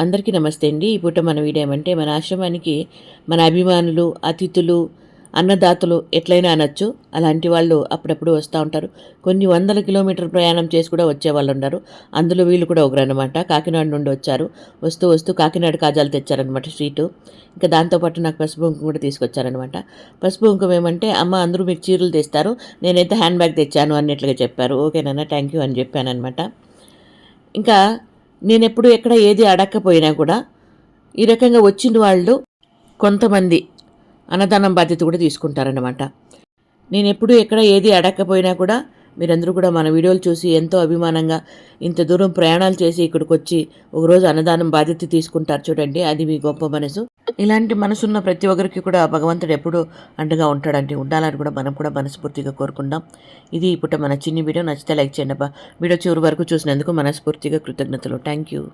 అందరికీ నమస్తే అండి. ఈ పూట మన వీడియో ఏమంటే మన ఆశ్రమానికి మన అభిమానులు, అతిథులు, అన్నదాతలు ఎట్లయినా అనొచ్చు. అలాంటి వాళ్ళు అప్పుడప్పుడు వస్తూ ఉంటారు. కొన్ని వందల కిలోమీటర్ల ప్రయాణం చేసి కూడా వచ్చేవాళ్ళు ఉన్నారు. అందులో వీళ్ళు కూడా ఒకరనమాట. కాకినాడ నుండి వచ్చారు. వస్తూ వస్తూ కాకినాడ కాజాలు తెచ్చారనమాట స్వీటు. ఇంకా దాంతోపాటు నాకు పసుపు కుంకుమ కూడా తీసుకొచ్చారనమాట. పసుపు కుంకుమ ఏమంటే అమ్మ అందరూ మీకు చీరలు తెస్తారు, నేనైతే హ్యాండ్ బ్యాగ్ తెచ్చాను అన్నట్లుగా చెప్పారు. ఓకేనన్నా థ్యాంక్ యూ అని చెప్పానమాట. ఇంకా నేనెప్పుడు ఎక్కడ ఏది అడక్కపోయినా కూడా ఈ రకంగా వచ్చిన వాళ్ళు కొంతమంది అన్నదానం బాధ్యత కూడా తీసుకుంటారన్నమాట. నేనెప్పుడు ఎక్కడ ఏది అడక్కపోయినా కూడా మీరందరూ కూడా మన వీడియోలు చూసి ఎంతో అభిమానంగా ఇంత దూరం ప్రయాణాలు చేసి ఇక్కడికి వచ్చి ఒకరోజు అన్నదానం బాధ్యత తీసుకుంటారు చూడండి, అది మీ గొప్ప మనసు. ఇలాంటి మనసున్న ప్రతి ఒక్కరికి కూడా భగవంతుడు ఎప్పుడూ అండగా ఉంటాడంటే ఉండాలని కూడా మనం కూడా మనస్ఫూర్తిగా కోరుకుందాం. ఇది ఇప్పుడు మన చిన్ని వీడియో. నచ్చితే లైక్ చేయండి అబ్బా. వీడియో చివరి వరకు చూసినందుకు మనస్ఫూర్తిగా కృతజ్ఞతలు. Thank you.